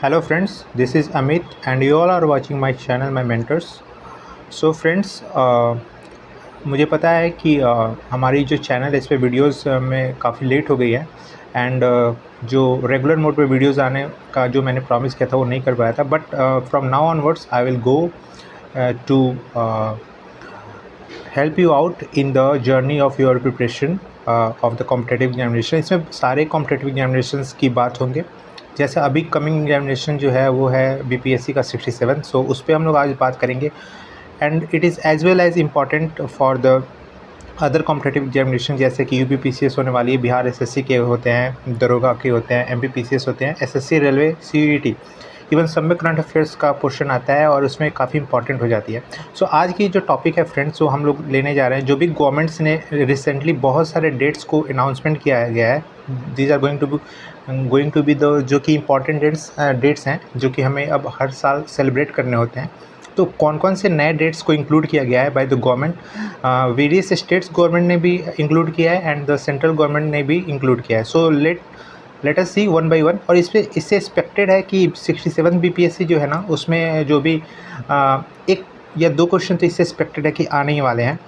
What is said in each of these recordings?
Hello friends, this is Amit and you all are watching my channel My Mentors. So friends, मुझे पता है कि हमारी जो चैनल है इस पे वीडियोस में काफ़ी लेट हो गई है एंड जो रेगुलर मोड पे वीडियोस आने का जो मैंने प्रॉमिस किया था वो नहीं कर पाया था, but from now onwards I will go to help you out in the journey of your preparation of the competitive examination. इसमें सारे कॉम्पिटिटिव एग्जामिनेशंस की बात होंगे। जैसे अभी कमिंग एग्जामिनेशन जो है वो है बीपीएससी का 67, सो उस पर हम लोग आज बात करेंगे and it is as well as important for the other competitive examination, जैसे कि यूपीपीसीएस होने वाली है, बिहार एसएससी के होते हैं, दरोगा के होते हैं, एमपीपीसीएस होते हैं, एसएससी, रेलवे, सीयूईटी, इवन सब में करंट अफेयर्स का पोर्शन आता है और उसमें काफ़ी इंपॉर्टेंट हो जाती है। सो आज की जो टॉपिक है फ्रेंड्स, वो हम लोग लेने जा रहे हैं जो भी गवर्नमेंट्स ने रिसेंटली बहुत सारे डेट्स को अनाउंसमेंट किया गया है। These are going to be the जो कि इंपॉर्टेंट डेट्स हैं जो कि हमें अब हर साल सेलिब्रेट करने होते हैं। तो कौन कौन से नए डेट्स को इंक्लूड किया गया है by the government, various states government ने भी इंक्लूड किया है एंड द सेंट्रल गवर्नमेंट ने भी इंक्लूड किया है। So let us see one by one. और इससे एक्सपेक्टेड है कि 67 बीपीएससी जो है ना, उसमें जो भी एक या दो क्वेश्चन तो इससे एक्सपेक्टेड है कि आने ही वाले हैं।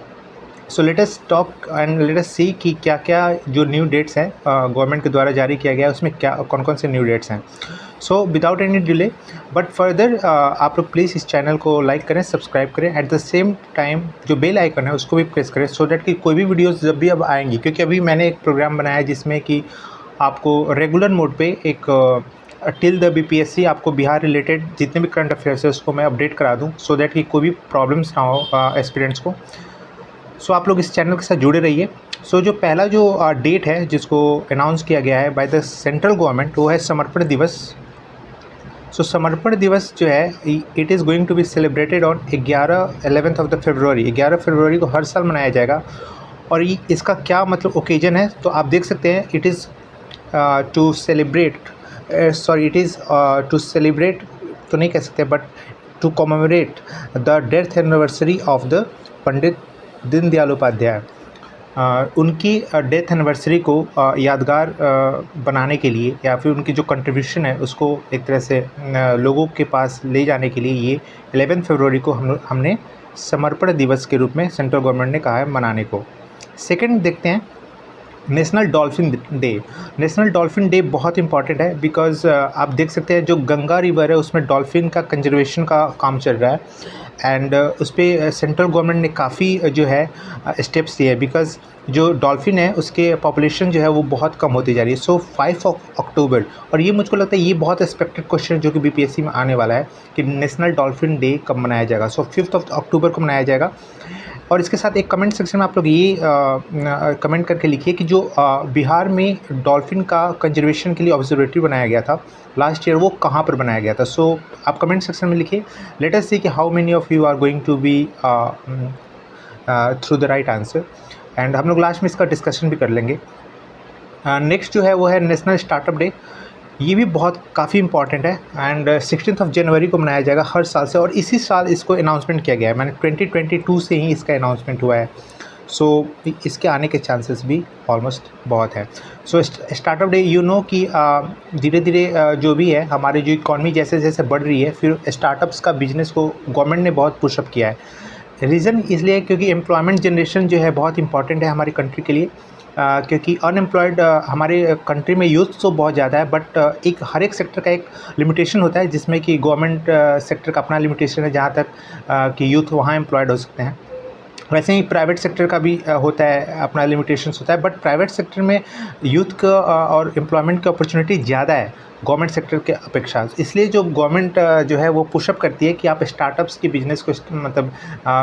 So let us talk and let us see कि क्या क्या जो न्यू डेट्स हैं गवर्नमेंट के द्वारा जारी किया गया है, उसमें क्या कौन कौन से न्यू डेट्स हैं। So without any delay but further आप लोग प्लीज़ इस चैनल को लाइक करें, सब्सक्राइब करें, एट द सेम टाइम जो बेल आइकन है उसको भी प्रेस करें, सो दैट कि कोई भी वीडियोस जब भी अब आएंगी, क्योंकि अभी मैंने एक प्रोग्राम बनाया है जिसमें कि आपको रेगुलर मोड पे एक टिल द बीपीएससी आपको बिहार रिलेटेड जितने भी करंट अफेयर्स है उसको मैं अपडेट करा दूँ, सो दैट कि कोई भी प्रॉब्लम्स ना हो एस्पिरेंट्स को। सो आप लोग इस चैनल के साथ जुड़े रहिए। सो जो पहला जो डेट है जिसको अनाउंस किया गया है बाय द सेंट्रल गवर्नमेंट, वो है समर्पण दिवस। सो समर्पण दिवस जो है it is going to be celebrated on 11th of the फरवरी। 11 फरवरी को हर साल मनाया जाएगा। और ये इसका क्या मतलब ओकेजन है, तो आप देख सकते हैं, it is to celebrate to celebrate तो नहीं कह सकते, but to commemorate the death anniversary of the Pandit Deendayal Upadhyay. उनकी डेथ एनिवर्सरी को यादगार बनाने के लिए या फिर उनकी जो कंट्रीब्यूशन है उसको एक तरह से लोगों के पास ले जाने के लिए ये 11 फरवरी को हमने समर्पण दिवस के रूप में सेंट्रल गवर्नमेंट ने कहा है मनाने को। सेकंड देखते हैं, national dolphin day. National dolphin day बहुत इंपॉर्टेंट है बिकॉज़ आप देख सकते हैं जो गंगा रिवर है उसमें डॉल्फिन का कंजर्वेशन का काम चल रहा है एंड उस पर सेंट्रल गवर्नमेंट ने काफ़ी जो है स्टेप्स लिए हैं, बिकॉज़ जो डॉल्फिन है उसके पॉपुलेशन जो है वो बहुत कम होती जा रही है। सो 5 अक्टूबर, और ये मुझको लगता है ये बहुत एक्सपेक्टेड क्वेश्चन जो कि बीपीएससी में आने वाला है कि नेशनल डॉल्फिन डे कब मनाया जाएगा। सो 5 अक्टूबर को मनाया जाएगा। और इसके साथ एक कमेंट सेक्शन में आप लोग ये कमेंट करके लिखिए कि जो बिहार में डॉल्फिन का कंजर्वेशन के लिए ऑब्जर्वेटरी बनाया गया था लास्ट ईयर, वो कहाँ पर बनाया गया था। सो आप कमेंट सेक्शन में लिखिए। लेट अस सी कि how many of you are going to be through the right answer, and हम लोग लास्ट में इसका डिस्कशन भी कर लेंगे। नेक्स्ट जो है वो है नेशनल स्टार्टअप डे। ये भी बहुत काफ़ी इंपॉर्टेंट है एंड 16 जनवरी को मनाया जाएगा हर साल से, और इसी साल इसको अनाउंसमेंट किया गया है। मैंने 2022 से ही इसका अनाउंसमेंट हुआ है। सो इसके आने के चांसेस भी ऑलमोस्ट बहुत है। सो स्टार्टअप डे यू नो कि धीरे धीरे जो भी है हमारी जो इकॉनमी जैसे जैसे बढ़ रही है, फिर स्टार्टअप्स का बिजनेस को गवर्नमेंट ने बहुत पुशअप किया है। रीज़न इसलिए क्योंकि एम्प्लॉयमेंट जनरेशन जो है बहुत इंपॉर्टेंट है हमारी कंट्री के लिए, क्योंकि अनएम्प्लॉयड हमारे कंट्री में यूथ तो बहुत ज़्यादा है, बट एक हर एक सेक्टर का एक लिमिटेशन होता है, जिसमें कि गवर्नमेंट सेक्टर का अपना लिमिटेशन है जहाँ तक कि यूथ वहाँ एम्प्लॉयड हो सकते हैं। वैसे ही प्राइवेट सेक्टर का भी होता है, अपना लिमिटेशंस होता है, बट प्राइवेट सेक्टर में यूथ का और एम्प्लॉयमेंट की अपॉर्चुनिटी ज़्यादा है गवर्नमेंट सेक्टर के अपेक्षा। इसलिए जो गवर्नमेंट जो है वो पुशअप करती है कि आप स्टार्टअप्स की बिज़नेस को मतलब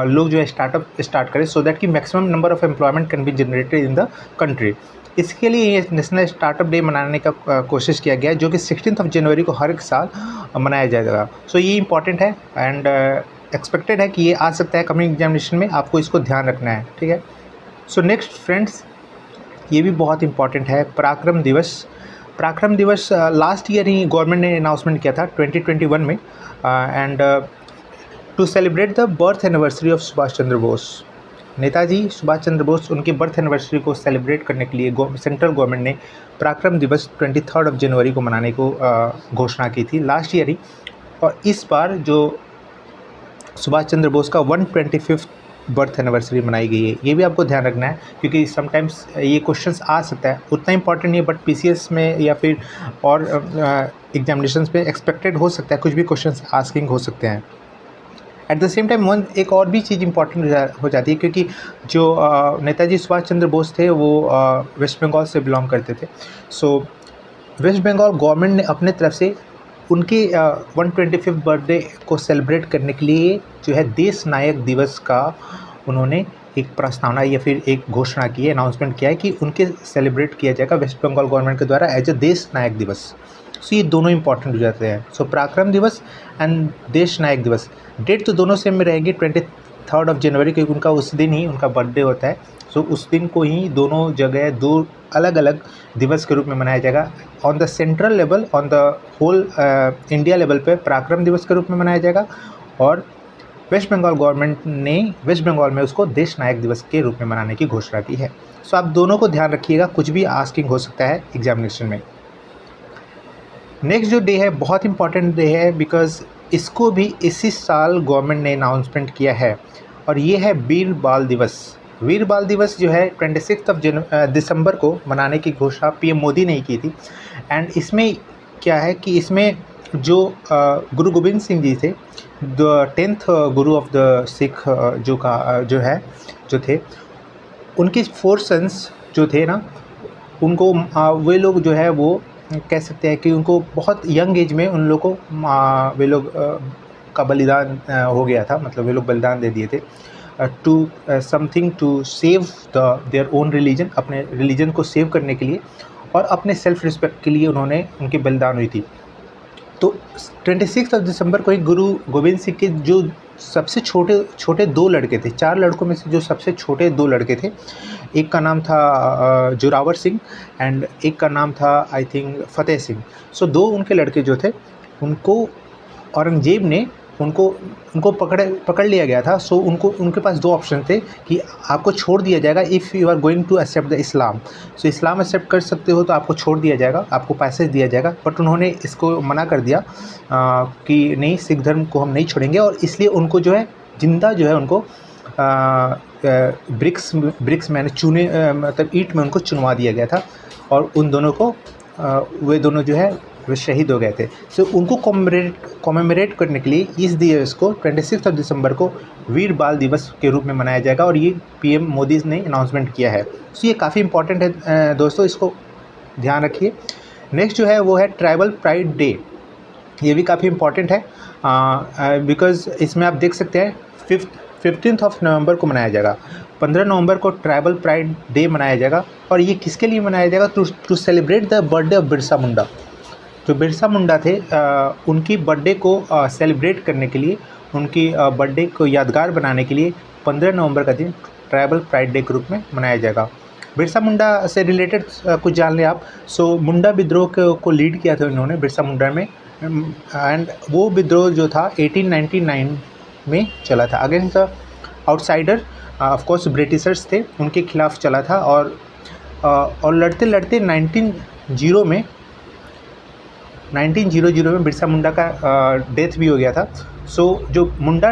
लोग जो है स्टार्टअप स्टार्ट करें, सो दैट कि maximum number of employment can be generated in the country. इसके लिए ये नेशनल स्टार्टअप डे मनाने का कोशिश किया गया है, जो कि 16 जनवरी को हर एक साल मनाया जाएगा। सो ये इंपॉर्टेंट है एंड एक्सपेक्टेड है कि ये आ सकता है कमिंग एग्जामिनेशन में, आपको इसको ध्यान रखना है, ठीक है। सो नेक्स्ट फ्रेंड्स, ये भी बहुत इंपॉर्टेंट है, पराक्रम दिवस। पराक्रम दिवस लास्ट ईयर ही गवर्नमेंट ने अनाउंसमेंट किया था 2021 में, and to celebrate the birth anniversary of Subhash Chandra Bose. Netaji Subhash Chandra Bose उनकी बर्थ एनिवर्सरी को सेलिब्रेट करने के लिए सेंट्रल गवर्नमेंट ने पराक्रम दिवस 23 जनवरी को मनाने को घोषणा की थी लास्ट ईयर ही। और इस बार जो सुभाष चंद्र बोस का 125th बर्थ एनिवर्सरी मनाई गई है, ये भी आपको ध्यान रखना है क्योंकि समटाइम्स ये क्वेश्चंस आ सकता है, उतना इंपॉर्टेंट नहीं है बट पीसीएस में या फिर और एग्जामिनेशंस पे एक्सपेक्टेड हो सकता है, कुछ भी क्वेश्चंस आस्किंग हो सकते हैं। एट द सेम टाइम एक और भी चीज़ इंपॉर्टेंट हो जाती है क्योंकि जो नेताजी सुभाष चंद्र बोस थे वो वेस्ट बंगाल से बिलोंग करते थे। सो वेस्ट बंगाल गवर्नमेंट ने अपने तरफ से उनके 125th बर्थडे को सेलिब्रेट करने के लिए जो है देश नायक दिवस का उन्होंने एक प्रस्तावना या फिर एक घोषणा की है, अनाउंसमेंट किया है कि उनके सेलिब्रेट किया जाएगा वेस्ट बंगाल गवर्नमेंट के द्वारा एज अ देश नायक दिवस। सो ये दोनों इंपॉर्टेंट हो जाते हैं। सो पराक्रम दिवस एंड देश नायक दिवस, डेट तो दोनों सेम में रहेगी 23 जनवरी, क्योंकि उनका उस दिन ही उनका बर्थडे होता है। सो उस दिन को ही दोनों जगह दो अलग अलग दिवस के रूप में मनाया जाएगा। On the central level, on the whole India level पे पराक्रम दिवस के रूप में मनाया जाएगा और वेस्ट बंगाल गवर्नमेंट ने वेस्ट बंगाल में उसको देश नायक दिवस के रूप में मनाने की घोषणा की है। सो आप दोनों को ध्यान रखिएगा, कुछ भी आस्किंग हो सकता है एग्जामिनेशन में। नेक्स्ट जो डे है बहुत इंपॉर्टेंट डे है बिकॉज इसको भी इसी साल गवर्नमेंट ने अनाउंसमेंट किया है और ये है वीर बाल दिवस। वीर बाल दिवस जो है 26 दिसंबर को मनाने की घोषणा पीएम मोदी ने ही की थी। एंड इसमें क्या है कि इसमें जो गुरु गोविंद सिंह जी थे, the 10th Guru of the Sikh जो थे, उनके 4 सन्स जो थे ना, उनको वे लोग जो है वो कह सकते हैं कि उनको बहुत यंग एज में उन लोग को वे लोग का बलिदान हो गया था, मतलब वे लोग बलिदान दे दिए थे to something to save their own religion, अपने रिलीजन को सेव करने के लिए और अपने सेल्फ रिस्पेक्ट के लिए उन्होंने उनकी बलिदान हुई थी। तो 26 दिसंबर को ही गुरु गोविंद सिंह के जो सबसे छोटे 2 लड़के थे, 4 लड़कों में से जो सबसे छोटे 2 लड़के थे, एक का नाम था जोरावर सिंह एंड एक का नाम था आई थिंक फतेह सिंह। सो 2 उनके लड़के जो थे उनको औरंगजेब ने उनको पकड़ लिया गया था। सो उनके पास 2 ऑप्शन थे कि आपको छोड़ दिया जाएगा if you are going to accept the Islam. So Islam accept कर सकते हो तो आपको छोड़ दिया जाएगा, आपको पैसेज दिया जाएगा। बट उन्होंने इसको मना कर दिया कि नहीं, सिख धर्म को हम नहीं छोड़ेंगे, और इसलिए उनको जो है जिंदा जो है उनको ब्रिक्स में चूने मतलब ईंट में उनको चुनवा दिया गया था और उन दोनों को वे दोनों जो है वे शहीद हो गए थे। सो उनको कॉमेमोरेट करने के लिए इस दिवस को 26 दिसंबर को वीर बाल दिवस के रूप में मनाया जाएगा और ये पीएम मोदी ने अनाउंसमेंट किया है। सो ये काफ़ी इंपॉर्टेंट है दोस्तों, इसको ध्यान रखिए। नेक्स्ट जो है वो है ट्राइबल प्राइड डे। ये भी काफ़ी इंपॉर्टेंट है बिकॉज़ इसमें आप देख सकते हैं 15 नवंबर को मनाया जाएगा। 15 नवंबर को ट्राइबल प्राइड डे मनाया जाएगा और ये किसके लिए मनाया जाएगा? To celebrate the birthday of Birsa Munda. जो बिरसा मुंडा थे उनकी बर्थडे को सेलिब्रेट करने के लिए, उनकी बर्थडे को यादगार बनाने के लिए 15 नवंबर का दिन ट्राइबल प्राइड डे के रूप में मनाया जाएगा। बिरसा मुंडा से रिलेटेड कुछ जान लें आप। सो मुंडा विद्रोह को लीड किया था इन्होंने बिरसा मुंडा में, एंड वो विद्रोह जो था 1899 में चला था against the outsider, of course Britishers थे, उनके खिलाफ चला था। और लड़ते लड़ते 1900 में बिरसा मुंडा का डेथ भी हो गया था। सो जो मुंडा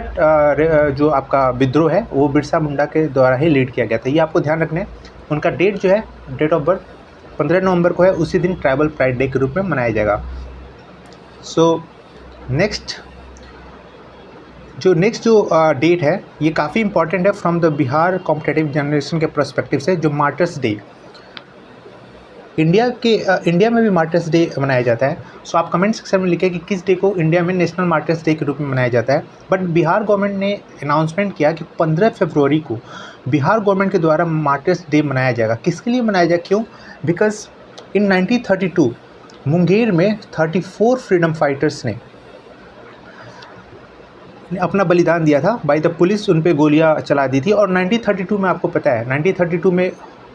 जो आपका विद्रोह है वो बिरसा मुंडा के द्वारा ही लीड किया गया था, ये आपको ध्यान रखना है। उनका डेट जो है, डेट ऑफ बर्थ 15 नवंबर को है, उसी दिन ट्राइबल प्राइड डे के रूप में मनाया जाएगा। सो नेक्स्ट जो डेट है ये काफ़ी इंपॉर्टेंट है from the Bihar competitive examination के पर्सपेक्टिव से। जो मार्टर्स डे, इंडिया में भी मार्टर्स डे मनाया जाता है। सो आप कमेंट सेक्शन में लिखें कि किस डे को इंडिया में नेशनल मार्टर्स डे के रूप में मनाया जाता है। बट बिहार गवर्नमेंट ने अनाउंसमेंट किया कि 15 फरवरी को बिहार गवर्नमेंट के द्वारा मार्टर्स डे मनाया जाएगा। किसके लिए मनाया जाएगा, क्यों? बिकॉज इन 1932 मुंगेर में 34 फ्रीडम फाइटर्स ने अपना बलिदान दिया था। बाय द पुलिस उन पे गोलियां चला दी थी। और 1932 में आपको पता है 1932 में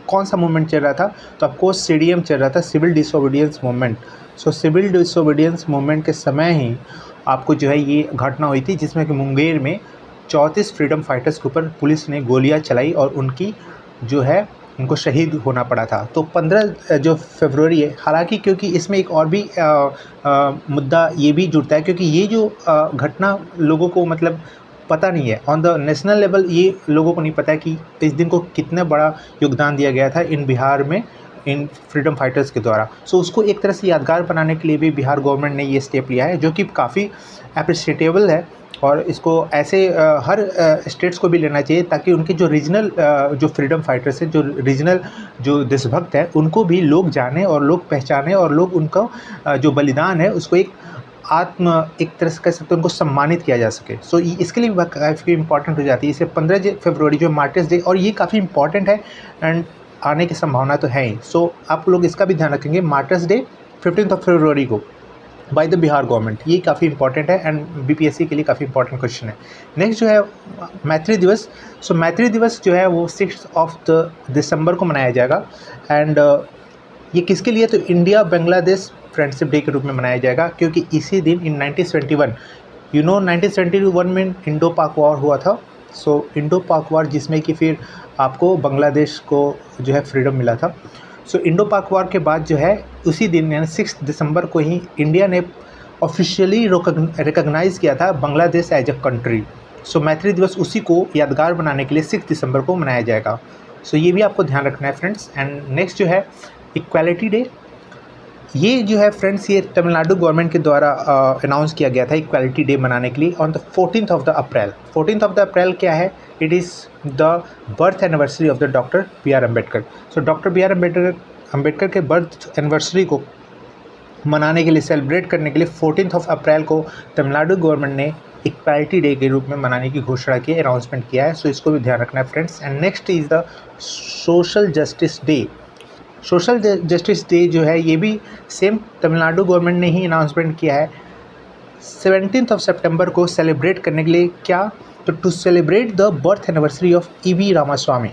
कौन सा मूवमेंट चल रहा था? तो आपको सीडीएम चल रहा था, civil disobedience movement. So civil disobedience movement के समय ही आपको जो है ये घटना हुई थी जिसमें कि मुंगेर में 34 फ्रीडम फाइटर्स के ऊपर पुलिस ने गोलियां चलाई और उनकी जो है उनको शहीद होना पड़ा था। तो 15 जो फरवरी है, हालांकि क्योंकि इसमें एक और भी मुद्दा ये भी जुड़ता है, क्योंकि ये जो घटना लोगों को मतलब पता नहीं है ऑन द नेशनल लेवल, ये लोगों को नहीं पता है कि इस दिन को कितना बड़ा योगदान दिया गया था इन बिहार में इन फ्रीडम फाइटर्स के द्वारा। सो उसको एक तरह से यादगार बनाने के लिए भी बिहार गवर्नमेंट ने ये स्टेप लिया है, जो कि काफ़ी अप्रिशिएटेबल है और इसको ऐसे हर स्टेट्स को भी लेना चाहिए, ताकि उनके जो रीजनल जो फ्रीडम फाइटर्स हैं, जो रीजनल जो देशभक्त हैं, उनको भी लोग जाने और लोग पहचाने और लोग उनका जो बलिदान है उसको एक तरह से कह सकते हैं उनको सम्मानित किया जा सके। सो इसके लिए काफ़ी इंपॉर्टेंट हो जाती है। इसे 15 फरवरी जो मार्टर्स डे, और ये काफ़ी इंपॉर्टेंट है एंड आने की संभावना तो है ही। सो आप लोग इसका भी ध्यान रखेंगे, मार्टर्स डे 15 फरवरी को बाय द बिहार गवर्नमेंट, ये काफ़ी इंपॉर्टेंट है एंड बीपीएससी के लिए काफ़ी इंपॉर्टेंट क्वेश्चन है। नेक्स्ट जो है मैत्री दिवस। सो मैत्री दिवस जो है वो 6 दिसंबर को मनाया जाएगा एंड ये किसके लिए, तो इंडिया बांग्लादेश फ्रेंडशिप डे के रूप में मनाया जाएगा, क्योंकि इसी दिन इन 1971 1971 में इंडो पाक वॉर हुआ था। सो इंडो पाक वॉर जिसमें कि फिर आपको बांग्लादेश को जो है फ्रीडम मिला था। सो इंडो पाक वॉर के बाद जो है उसी दिन यानी 6 दिसंबर को ही इंडिया ने ऑफिशियली रिकॉग्नाइज़ किया था बांग्लादेश एज अ कंट्री। सो मैत्री दिवस उसी को यादगार बनाने के लिए 6 दिसंबर को मनाया जाएगा। सो ये भी आपको ध्यान रखना है फ्रेंड्स। एंड नेक्स्ट जो है इक्वालिटी डे। ये जो है फ्रेंड्स ये तमिलनाडु गवर्नमेंट के द्वारा अनाउंस किया गया था इक्वालिटी डे मनाने के लिए on the 14th of the April. 14th of the April क्या है, it is the birth anniversary of the doctor B.R. Ambedkar. So doctor B.R. Ambedkar के बर्थ एनिवर्सरी को मनाने के लिए, सेलिब्रेट करने के लिए 14th ऑफ अप्रैल को तमिलनाडु गवर्नमेंट ने इक्वालिटी डे के रूप में मनाने की घोषणा की, अनाउंसमेंट किया है। सो इसको भी ध्यान रखना है friends. And next is the social justice day. Social justice day जो है ये भी सेम तमिलनाडु गवर्नमेंट ने ही अनाउंसमेंट किया है 17th ऑफ सितंबर को सेलिब्रेट करने के लिए। क्या, तो to celebrate the birth anniversary of E.V. Ramaswamy.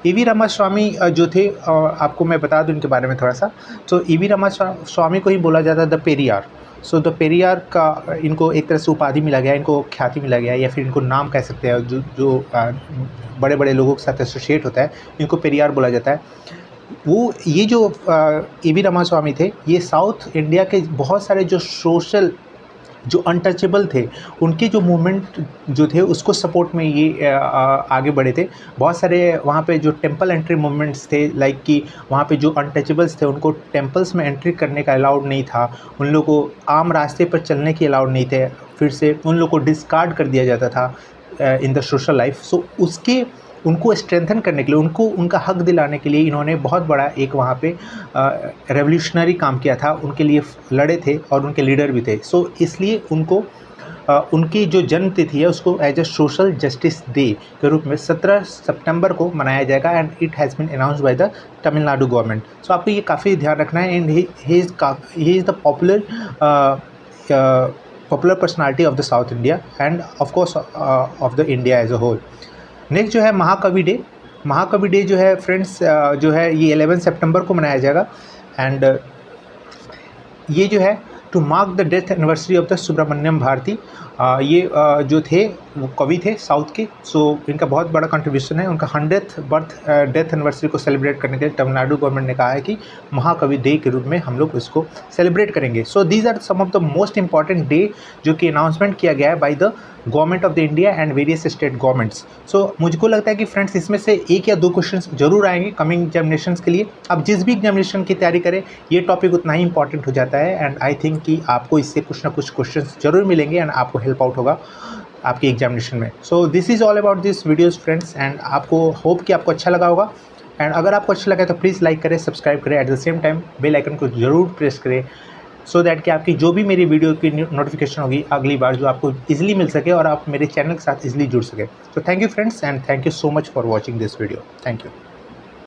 E.V. Ramaswamy जो थे, आपको मैं बता दूं इनके बारे में थोड़ा सा। तो E.V. रामास्वामी को ही बोला जाता है the Periyar. So the Periyar का इनको एक तरह से उपाधि मिला गया, इनको ख्याति मिला गया, या फिर इनको नाम कह सकते हैं, जो बड़े बड़े लोगों के साथ एसोसिएट होता है, इनको पेरियार बोला जाता है। वो ये जो E.V. रामास्वामी थे, ये साउथ इंडिया के बहुत सारे जो सोशल जो अनटचेबल थे, उनके जो मूवमेंट जो थे उसको सपोर्ट में ये आगे बढ़े थे। बहुत सारे वहाँ पे जो टेंपल एंट्री मूवमेंट्स थे, लाइक कि वहाँ पे जो अनटचेबल्स थे उनको टेंपल्स में एंट्री करने का अलाउड नहीं था, उन लोगों को आम रास्ते पर चलने की अलाउड नहीं थे, फिर से उन लोगों को डिस्कार्ड कर दिया जाता था इन द सोशल लाइफ। सो उसके उनको स्ट्रेंथन करने के लिए, उनको उनका हक दिलाने के लिए इन्होंने बहुत बड़ा एक वहाँ पे रेवोल्यूशनरी काम किया था, उनके लिए लड़े थे और उनके लीडर भी थे। सो इसलिए उनको उनकी जो जन्म तिथि है उसको as a social justice day के रूप में 17 सितंबर को मनाया जाएगा and it has been announced by the Tamil Nadu government. So आपको ये काफ़ी ध्यान रखना है। And he is the popular personality of the south India and of course of the India as a whole. Next जो है महाकवि डे। महाकवि डे जो है फ्रेंड्स जो है ये 11 सितंबर को मनाया जाएगा एंड ये जो है to mark the death anniversary of the Subramaniam Bharati. ये जो थे वो कवि थे साउथ के। सो इनका बहुत बड़ा कंट्रीब्यूशन है। उनका 100th डेथ एनिवर्सरी को सेलिब्रेट करने के लिए तमिलनाडु गवर्नमेंट ने कहा है कि महाकवि डे के रूप में हम लोग इसको सेलिब्रेट करेंगे। So these are some of the most important day जो कि अनाउंसमेंट किया गया है by the government of the India and various state governments. So मुझको लगता है कि फ्रेंड्स इसमें से 1 या 2 क्वेश्चन जरूर आएंगे कमिंग एग्जामिनेशंस के लिए। आप जिस भी एग्जामिनेशन की तैयारी करें ये टॉपिक उतना ही इंपॉर्टेंट हो जाता है एंड आई थिंक कि आपको इससे कुछ ना कुछ क्वेश्चन जरूर मिलेंगे एंड आपको हेल्प आउट होगा आपके एग्जामिनेशन में। So this is all about this videos friends and आपको होप कि आपको अच्छा लगा होगा एंड अगर आपको अच्छा लगा तो प्लीज़ लाइक करें, सब्सक्राइब करें, at the same time bell icon को जरूर प्रेस करें सो दैट कि आपकी जो भी मेरी वीडियो की नोटिफिकेशन होगी अगली बार जो आपको इजीली मिल सके और आप मेरे चैनल के साथ इजीली जुड़ सके। तो thank you friends and thank you so much for watching this video. Thank you.